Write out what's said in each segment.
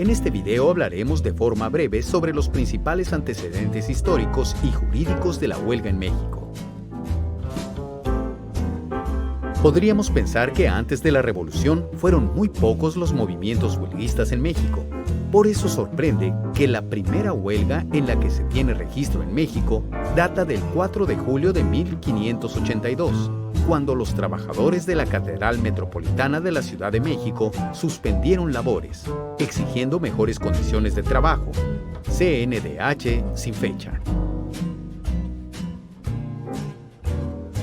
En este video hablaremos de forma breve sobre los principales antecedentes históricos y jurídicos de la huelga en México. Podríamos pensar que antes de la Revolución fueron muy pocos los movimientos huelguistas en México. Por eso sorprende que la primera huelga en la que se tiene registro en México data del 4 de julio de 1582, cuando los trabajadores de la Catedral Metropolitana de la Ciudad de México suspendieron labores, exigiendo mejores condiciones de trabajo. CNDH sin fecha.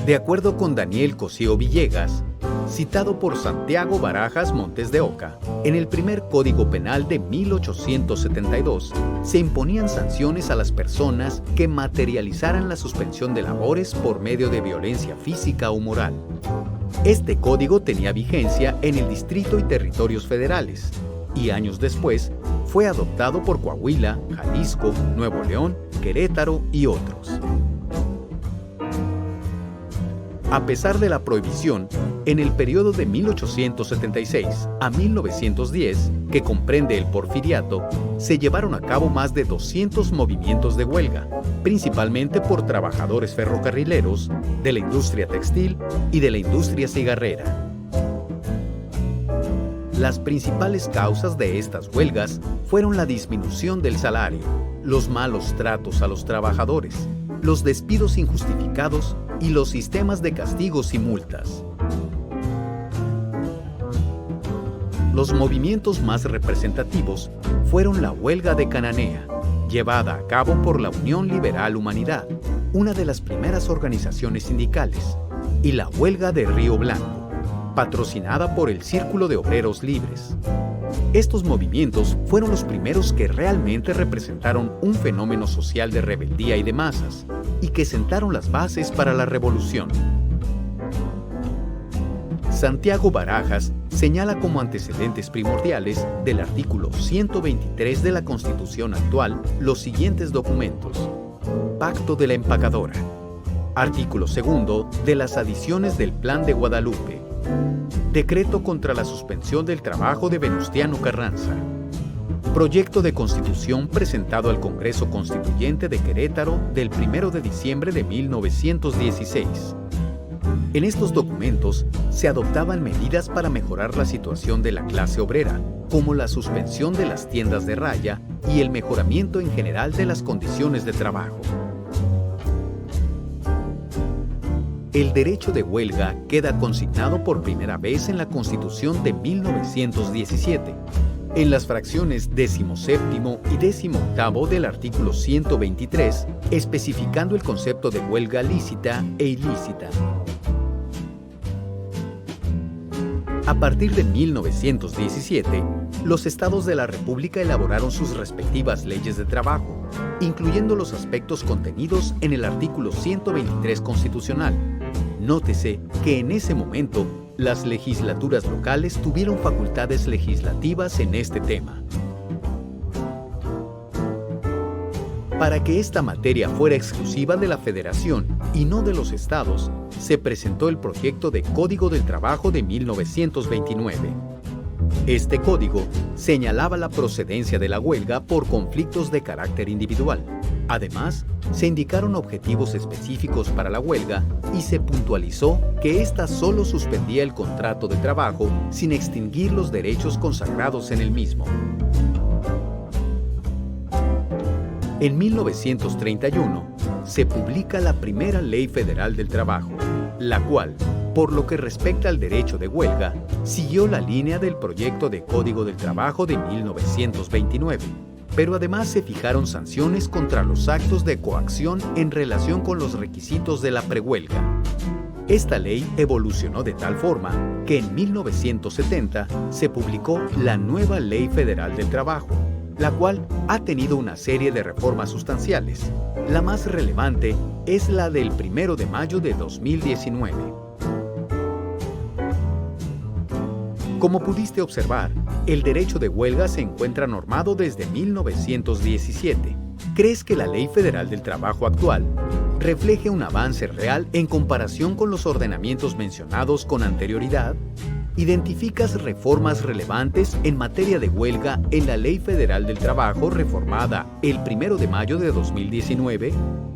De acuerdo con Daniel Cosío Villegas, citado por Santiago Barajas Montes de Oca, en el primer Código Penal de 1872 se imponían sanciones a las personas que materializaran la suspensión de labores por medio de violencia física o moral. Este código tenía vigencia en el Distrito y Territorios Federales, y años después fue adoptado por Coahuila, Jalisco, Nuevo León, Querétaro y otros. A pesar de la prohibición, en el periodo de 1876 a 1910, que comprende el Porfiriato, se llevaron a cabo más de 200 movimientos de huelga, principalmente por trabajadores ferrocarrileros, de la industria textil y de la industria cigarrera. Las principales causas de estas huelgas fueron la disminución del salario, los malos tratos a los trabajadores, los despidos injustificados y los sistemas de castigos y multas. Los movimientos más representativos fueron la Huelga de Cananea, llevada a cabo por la Unión Liberal Humanidad, una de las primeras organizaciones sindicales, y la Huelga de Río Blanco, patrocinada por el Círculo de Obreros Libres. Estos movimientos fueron los primeros que realmente representaron un fenómeno social de rebeldía y de masas, y que sentaron las bases para la revolución. Santiago Barajas señala como antecedentes primordiales del artículo 123 de la Constitución actual los siguientes documentos: Pacto de la Empacadora, artículo 2 de las adiciones del Plan de Guadalupe, Decreto contra la suspensión del trabajo de Venustiano Carranza, Proyecto de Constitución presentado al Congreso Constituyente de Querétaro del 1 de diciembre de 1916. En estos documentos se adoptaban medidas para mejorar la situación de la clase obrera, como la suspensión de las tiendas de raya y el mejoramiento en general de las condiciones de trabajo. El derecho de huelga queda consignado por primera vez en la Constitución de 1917, en las fracciones 17 y 18 del artículo 123, especificando el concepto de huelga lícita e ilícita. A partir de 1917, los estados de la República elaboraron sus respectivas leyes de trabajo, incluyendo los aspectos contenidos en el artículo 123 constitucional. Nótese que en ese momento, las legislaturas locales tuvieron facultades legislativas en este tema. Para que esta materia fuera exclusiva de la Federación y no de los estados, se presentó el proyecto de Código del Trabajo de 1929. Este código señalaba la procedencia de la huelga por conflictos de carácter individual. Además, se indicaron objetivos específicos para la huelga y se puntualizó que ésta solo suspendía el contrato de trabajo sin extinguir los derechos consagrados en el mismo. En 1931, se publica la primera Ley Federal del Trabajo, la cual, por lo que respecta al derecho de huelga, siguió la línea del proyecto de Código del Trabajo de 1929, pero además se fijaron sanciones contra los actos de coacción en relación con los requisitos de la prehuelga. Esta ley evolucionó de tal forma que en 1970 se publicó la nueva Ley Federal del Trabajo, la cual ha tenido una serie de reformas sustanciales. La más relevante es la del 1 de mayo de 2019. Como pudiste observar, el derecho de huelga se encuentra normado desde 1917. ¿Crees que la Ley Federal del Trabajo actual refleje un avance real en comparación con los ordenamientos mencionados con anterioridad? ¿Identificas reformas relevantes en materia de huelga en la Ley Federal del Trabajo reformada el 1 de mayo de 2019?